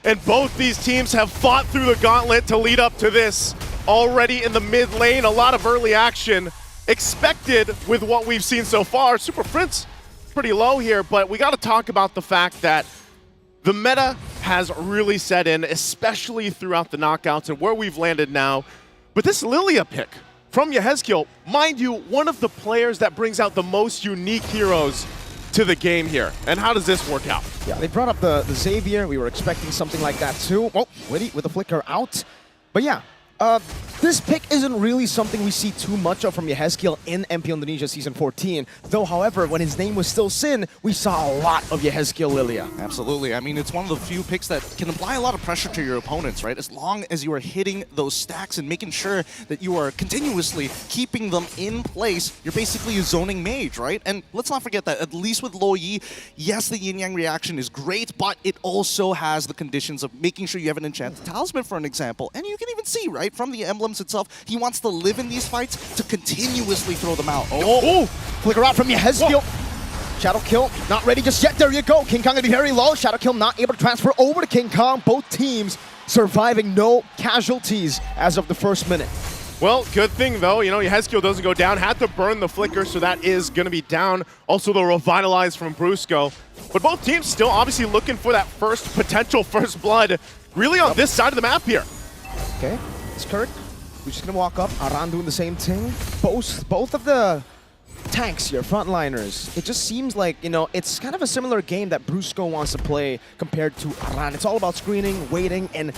And both these teams have fought through the gauntlet to lead up to this. Already in the mid lane, a lot of early action expected with what we've seen so far. Super Prince pretty low here, but we got to talk about the fact that the meta has really set in, especially throughout the knockouts and where we've landed now. But this Lilia pick from Yehezkiel, mind you, one of the players that brings out the most unique heroes to the game here. And how does this work out? Yeah, they brought up the Xavier. We were expecting something like that too. Oh, Witty with the flicker out. But yeah, this pick isn't really something we see too much of from Yehezkiel in MP Indonesia Season 14. Though, however, when his name was still Sin, we saw a lot of Yehezkiel Lilia. Absolutely. I mean, it's one of the few picks that can apply a lot of pressure to your opponents, right? As long as you are hitting those stacks and making sure that you are continuously keeping them in place, you're basically a zoning mage, right? And let's not forget that, at least with Lo Yi, yes, the yin-yang reaction is great, but it also has the conditions of making sure you have an enchanted talisman, for an example. And you can even see, right, from the emblems itself, he wants to live in these fights to continuously throw them out. Oh! Flicker out from Yehezkiel. Shadow Kill, not ready just yet. There you go. King Kong gonna be very low. Shadow Kill not able to transfer over to King Kong. Both teams surviving, no casualties as of the first minute. Well, good thing though, you know, Yehezkiel doesn't go down. Had to burn the flicker, so that is going to be down. Also the revitalize from Brusco. But both teams still obviously looking for that potential first blood, really on this side of the map here. Okay, it's Kirk. We're just gonna walk up. Aran doing the same thing. Both of the tanks here, frontliners. It just seems like, you know, it's kind of a similar game that Brusco wants to play compared to Aran. It's all about screening, waiting, and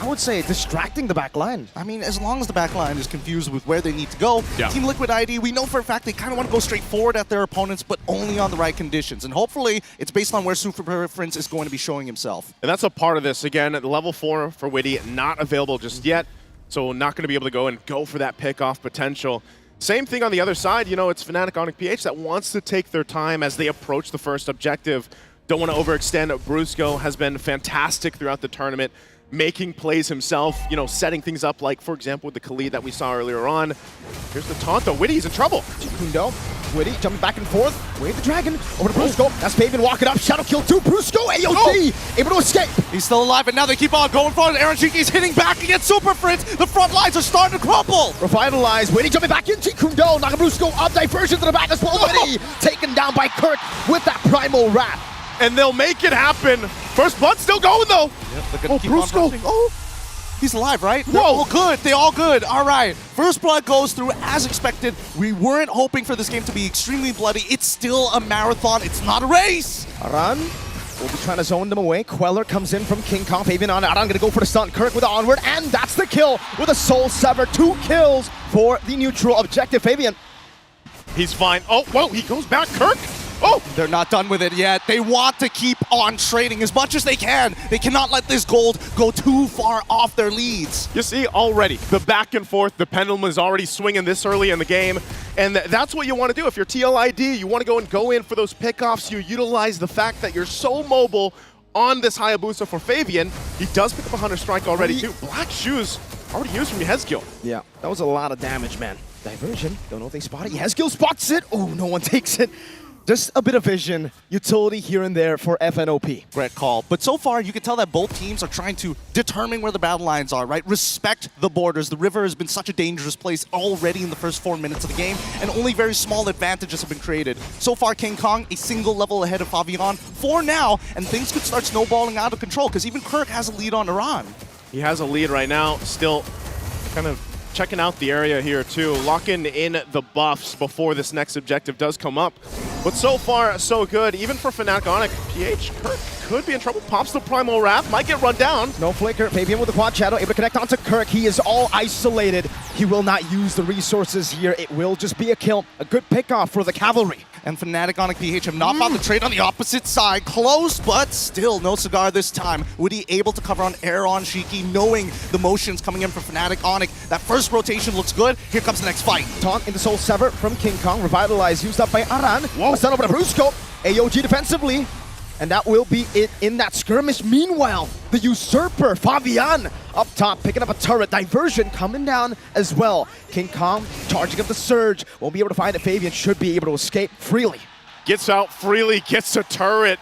I would say distracting the back line. I mean, as long as the back line is confused with where they need to go, Team Liquid ID, we know for a fact they kind of want to go straight forward at their opponents, but only on the right conditions. And hopefully, it's based on where Super Preference is going to be showing himself. And that's a part of this. Again, the level 4 for Witty, not available just yet. So not going to be able to go for that pick-off potential. Same thing on the other side. You know, it's Fnatic Onic PH that wants to take their time as they approach the first objective. Don't want to overextend. Brusco has been fantastic throughout the tournament, making plays himself, you know, setting things up like, for example, with the Khalid that we saw earlier on. Here's the taunt, though. Witty's in trouble. Kundo, Witty jumping back and forth. Wave the dragon over to Brusco. That's Fabian walking up. Shadow Kill to Brusco. AOD able to escape. He's still alive, and now they keep on going forward. Aaron Shiki's hitting back against Super Fritz. The front lines are starting to crumble. Revitalize. Witty jumping back into Kundo. Knocking Brusco up. Diversion to the back as well. Witty taken down by Kirk with that Primal Wrath. And they'll make it happen. First blood still going, though. Yep, they're gonna keep Brusco. Oh, he's alive, right? They're all good. They're all good. All right. First blood goes through as expected. We weren't hoping for this game to be extremely bloody. It's still a marathon. It's not a race. Aran will be trying to zone them away. Queller comes in from King Kong. Fabian on Aran gonna go for the stun. Kirk with the onward, and that's the kill with a Soul Sever. 2 kills for the neutral objective. Fabian. He's fine. Oh, whoa, he goes back. Kirk. Oh! They're not done with it yet. They want to keep on trading as much as they can. They cannot let this gold go too far off their leads. You see, already, the back and forth, the pendulum is already swinging this early in the game. And that's what you want to do. If you're TLID, you want to go in for those pickoffs. You utilize the fact that you're so mobile on this Hayabusa for Fabian. He does pick up a Hunter Strike already, too. Black Shoes already used from Yehezkiel. Yeah, that was a lot of damage, man. Diversion. Don't know if they spot it. Yehezkiel spots it. Oh, no one takes it. Just a bit of vision, utility here and there for FNOP. Great call. But so far, you can tell that both teams are trying to determine where the battle lines are, right? Respect the borders. The river has been such a dangerous place already in the first 4 minutes of the game, and only very small advantages have been created. So far, King Kong, a single level ahead of Favian for now, and things could start snowballing out of control, because even Kirk has a lead on Iran. He has a lead right now, still kind of checking out the area here too, locking in the buffs before this next objective does come up. But so far, so good. Even for Fnatic Onic, PH, Kirk could be in trouble. Pops the Primal Wrath, might get run down. No flicker. Fabian with the quad shadow, able to connect onto Kirk. He is all isolated. He will not use the resources here. It will just be a kill. A good pickoff for the cavalry. And Fnatic Onic PH have not found the trade on the opposite side. Close, but still no cigar this time. Woody able to cover on air on Shiki, knowing the motions coming in for Fnatic Onic. That first rotation looks good. Here comes the next fight. Taunt into Soul Sever from King Kong. Revitalize used up by Aran. Whoa. Stun over to Brusco. AOG defensively. And that will be it in that skirmish. Meanwhile, the Usurper, Fabian, up top, picking up a turret. Diversion coming down as well. King Kong charging up the surge. Won't be able to find it. Fabian should be able to escape freely. Gets out freely, gets a turret.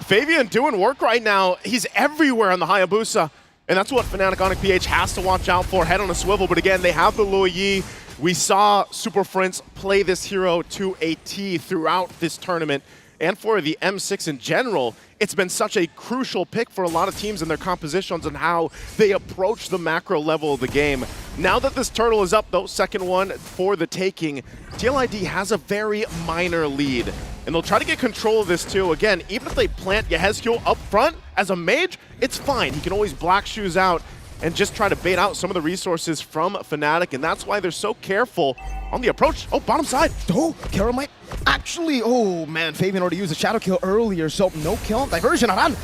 Fabian doing work right now. He's everywhere on the Hayabusa, and that's what Fnatic Onic PH has to watch out for. Head on a swivel, but again, they have the Luo Yi. We saw Super Prince play this hero to a T throughout this tournament, and for the M6 in general, it's been such a crucial pick for a lot of teams in their compositions and how they approach the macro level of the game. Now that this turtle is up, though, second one for the taking, TLID has a very minor lead. And they'll try to get control of this too. Again, even if they plant Yehezkiel up front as a mage, it's fine. He can always black shoes out and just try to bait out some of the resources from Fnatic, and that's why they're so careful on the approach. Oh, bottom side. Oh, Kara might actually, oh man, Fabian already used a shadow kill earlier, so no kill. Diversion, Aran.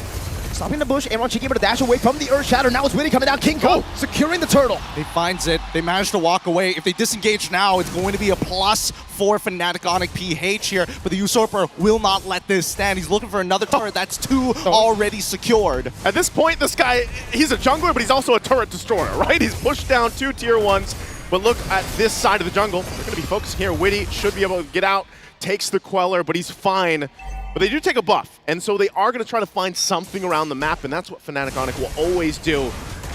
Stopping the bush, Aaron Cheeky able to dash away from the Earth Shatter. Now it's Witty coming down, King Kong securing the turtle. He finds it, they manage to walk away. If they disengage now, it's going to be a plus for Fnatic Onic PH here, but the Usurper will not let this stand. He's looking for another turret, that's two already secured. At this point, this guy, he's a jungler, but he's also a turret destroyer, right? He's pushed down 2 tier 1s, but look at this side of the jungle. They're gonna be focusing here. Witty should be able to get out, takes the Queller, but he's fine. But they do take a buff, and so they are going to try to find something around the map, and that's what Fnatic Onic will always do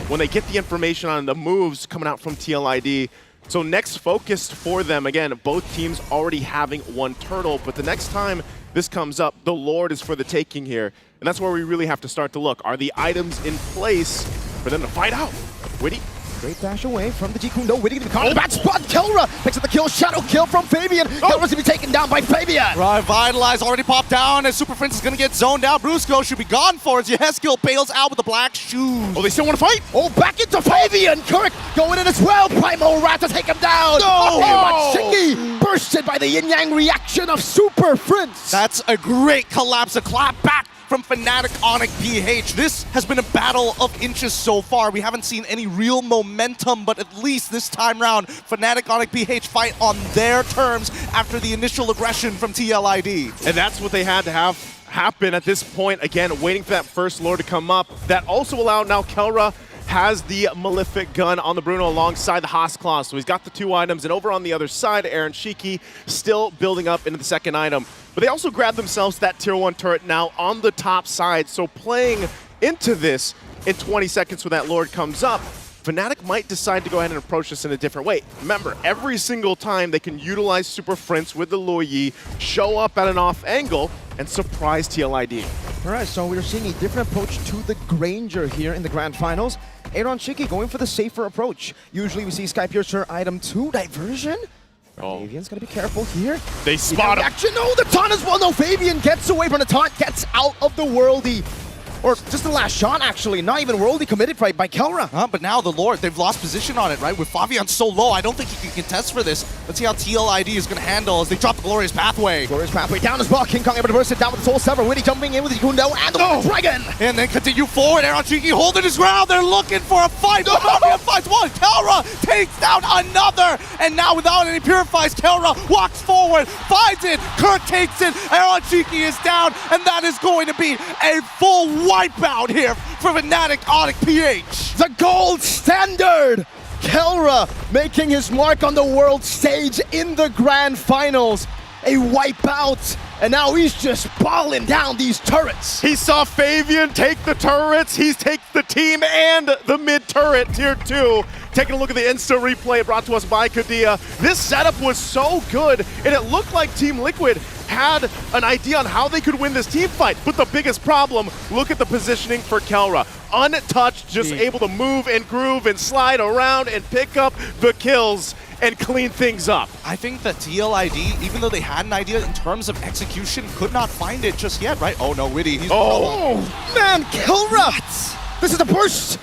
when they get the information on the moves coming out from TLID. So next focus for them, again, both teams already having one turtle, but the next time this comes up, the Lord is for the taking here. And that's where we really have to start to look. Are the items in place for them to fight out? Witty. Great dash away from the Jikundo. Witty gonna be caught in the bad spot. Kelra picks up the kill. Shadow kill from Fabian. Kelra's gonna be taken down by Fabian. Revitalize already popped down as Super Prince is gonna get zoned out. Brusco should be gone for it. Yehezkiel bails out with the black shoes. Oh, they still want to fight? Oh, back into Fabian. Kirk going in as well. Primo Rat to take him down. No! Matsuki bursted by the yin-yang reaction of Super Prince. That's a great collapse, a clap back from Fnatic Onic PH. This has been a battle of inches so far. We haven't seen any real momentum, but at least this time round, Fnatic Onic PH fight on their terms after the initial aggression from TLID. And that's what they had to have happen at this point. Again, waiting for that first Lord to come up. That also allowed now Kelra has the Malefic gun on the Bruno alongside the Haas Claw. So he's got the 2 items, and over on the other side, Aaron Shiki still building up into the second item. But they also grabbed themselves that tier 1 turret now on the top side. So playing into this in 20 seconds when that Lord comes up, Fnatic might decide to go ahead and approach this in a different way. Remember, every single time they can utilize Super Prince with the Luo Yi, show up at an off angle, and surprise TLID. All right, so we're seeing a different approach to the Granger here in the Grand Finals. Aaron Shiki going for the safer approach. Usually we see Skypiercer item 2, diversion. Oh. Fabian's gonna be careful here. They spot him. Action, no, the taunt as well. No, Fabian gets away from the taunt, gets out of the worldy. Or just the last shot, actually. Not even worldy committed by Kelra. But now the Lord, they've lost position on it, right? With Fabian so low, I don't think he can contest for this. Let's see how TLID is going to handle as they drop the Glorious Pathway. Glorious Pathway down as well. King Kong able to burst it down with the Soul Sever. Witty jumping in with the Jikundo and the Dragon. And then continue forward. Aaron Cheeky holding his ground. They're looking for a fight. No! Fabian fights one. Kelra takes down another. And now without any purifies, Kelra walks forward, finds it. Kirk takes it. Aaron Cheeky is down. And that is going to be a full wipeout here for Fnatic Onic PH. The gold standard! Kelra making his mark on the world stage in the Grand Finals. A wipeout, and now he's just balling down these turrets. He saw Fabian take the turrets, he takes the team and the mid turret, tier 2. Taking a look at the Insta replay brought to us by Kadia. This setup was so good, and it looked like Team Liquid had an idea on how they could win this team fight. But the biggest problem, look at the positioning for Kelra. Untouched, just able to move and groove and slide around and pick up the kills and clean things up. I think that TLID, even though they had an idea in terms of execution, could not find it just yet, right? Oh no, Witty, he's man, Kelra! This is a burst!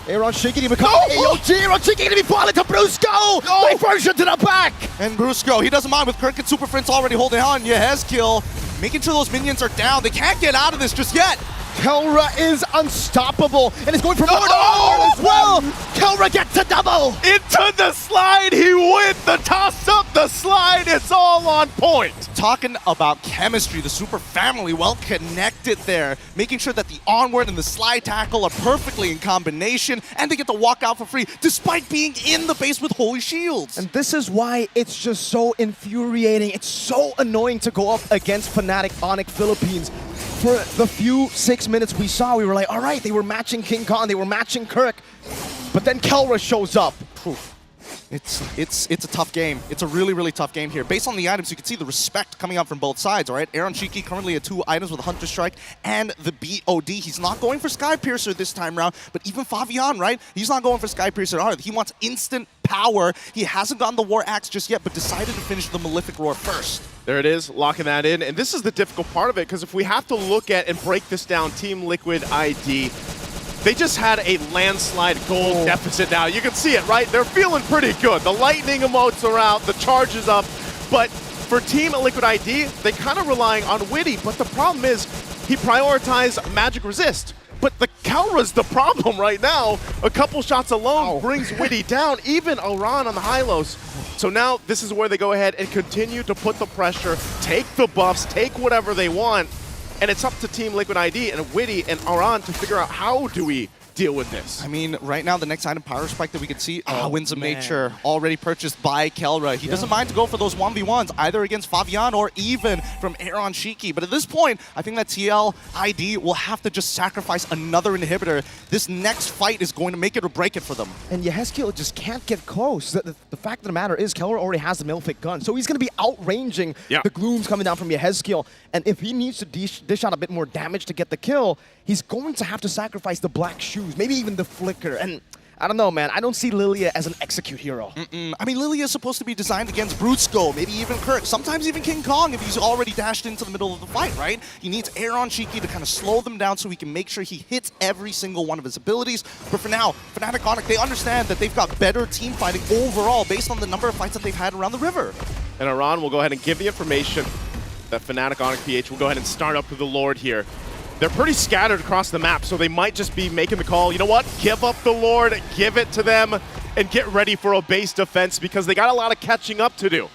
Aaron Shiki to become AOG. Aaron Shiki going to be falling to Brusco. Diversion to the back. And Brusco, he doesn't mind with Kirk and Super Prince already holding on. Yehezkiel making sure those minions are down. They can't get out of this just yet. Kelra is unstoppable and is going for more as well. Kelra gets a double. Into the slide, he went. The toss up, the slide, it's all on point. Talking about chemistry, the Super family well connected there, making sure that the onward and the slide tackle are perfectly in combination, and they get to walk out for free despite being in the base with holy shields. And this is why it's just so infuriating. It's so annoying to go up against Fnatic Onic Philippines. for the few 6 minutes we saw, we were like, all right, they were matching King Kong, they were matching Kirk, but then Kelra shows up. It's a tough game. It's a really, really tough game here. Based on the items, you can see the respect coming out from both sides, all right? Aaron Shiki currently at 2 items with Hunter Strike and the BOD. He's not going for Sky Piercer this time around, but even Favian, right? He's not going for Sky Piercer either. He wants instant power. He hasn't gotten the War Axe just yet, but decided to finish the Malefic Roar first. There it is, locking that in. And this is the difficult part of it, because if we have to look at and break this down, Team Liquid ID, they just had a landslide gold deficit now. You can see it, right? They're feeling pretty good. The lightning emotes are out, the charge is up. But for Team Liquid ID, they kind of relying on Witty. But the problem is, he prioritized Magic Resist. But the Kelra's the problem right now. A couple shots alone brings Witty down, even Aran on the high-lows. So now this is where they go ahead and continue to put the pressure, take the buffs, take whatever they want. And it's up to Team Liquid ID and Witty and Aran to figure out how do we deal with this. I mean, right now, the next item, Power Spike, that we can see, Winds of Nature, already purchased by Kelra. He doesn't mind to go for those 1v1s, either against Favian or even from Aaron Shiki. But at this point, I think that TL ID will have to just sacrifice another inhibitor. This next fight is going to make it or break it for them. And Yehezkiel just can't get close. The fact of the matter is, Kelra already has the Malefic gun, so he's going to be outranging the glooms coming down from Yehezkiel. And if he needs to dish out a bit more damage to get the kill, he's going to have to sacrifice the black shoes, maybe even the flicker. And I don't know, man. I don't see Lilia as an execute hero. I mean, Lilia is supposed to be designed against Brutsko, maybe even Kirk, sometimes even King Kong if he's already dashed into the middle of the fight, right? He needs Aaron Shiki to kind of slow them down so he can make sure he hits every single one of his abilities. But for now, Fnatic Onic, they understand that they've got better team fighting overall based on the number of fights that they've had around the river. And Aran will go ahead and give the information that Fnatic Onic PH will go ahead and start up to the Lord here. They're pretty scattered across the map, so they might just be making the call, you know what, give up the Lord, give it to them, and get ready for a base defense because they got a lot of catching up to do.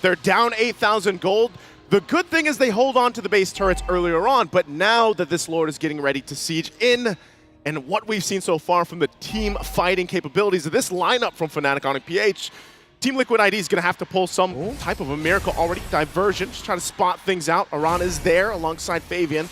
They're down 8,000 gold. The good thing is they hold on to the base turrets earlier on, but now that this Lord is getting ready to siege in, and what we've seen so far from the team fighting capabilities of this lineup from Fnatic Onic PH, Team Liquid ID is going to have to pull some type of a miracle already. Diversion, just trying to spot things out. Aran is there alongside Favian.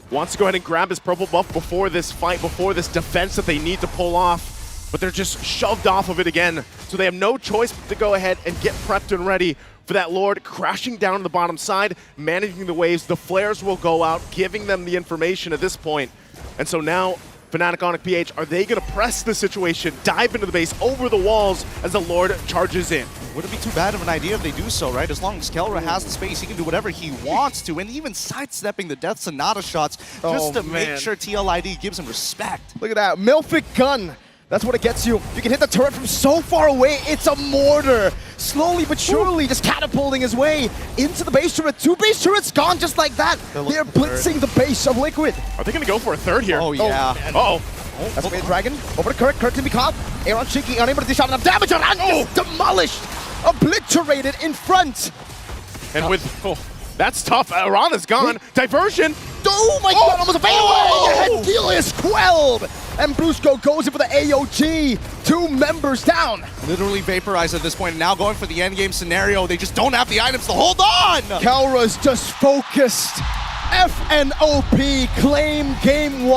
Wants to go ahead and grab his purple buff before this fight, before this defense that they need to pull off. But they're just shoved off of it again. So they have no choice but to go ahead and get prepped and ready for that Lord crashing down on the bottom side, managing the waves. The flares will go out, giving them the information at this point. And so now, Fnatic Onic PH, are they going to press the situation, dive into the base, over the walls as the Lord charges in? Wouldn't be too bad of an idea if they do so, right? As long as Kelra has the space, he can do whatever he wants to, and even sidestepping the Death Sonata shots just to make sure TLID gives him respect. Look at that, Malefic gun. That's what it gets you. You can hit the turret from so far away. It's a mortar. Slowly but surely just catapulting his way into the base turret. 2 base turrets gone just like that. They're blitzing the base of Liquid. Are they going to go for a third here? Oh, yeah. That's the dragon. Over to Kirk. Kirk can be caught. Aaron Shiki unable to dish out enough damage. Aran is demolished. Obliterated in front. And with... that's tough. Aran is gone. Diversion. Oh my god, almost a fadeaway! Yehezkiel is quelled! And Brutsko goes in for the AOG. 2 members down. Literally vaporized at this point, and now going for the endgame scenario. They just don't have the items to hold on! Kelra's just focused. FNOP claim game 1.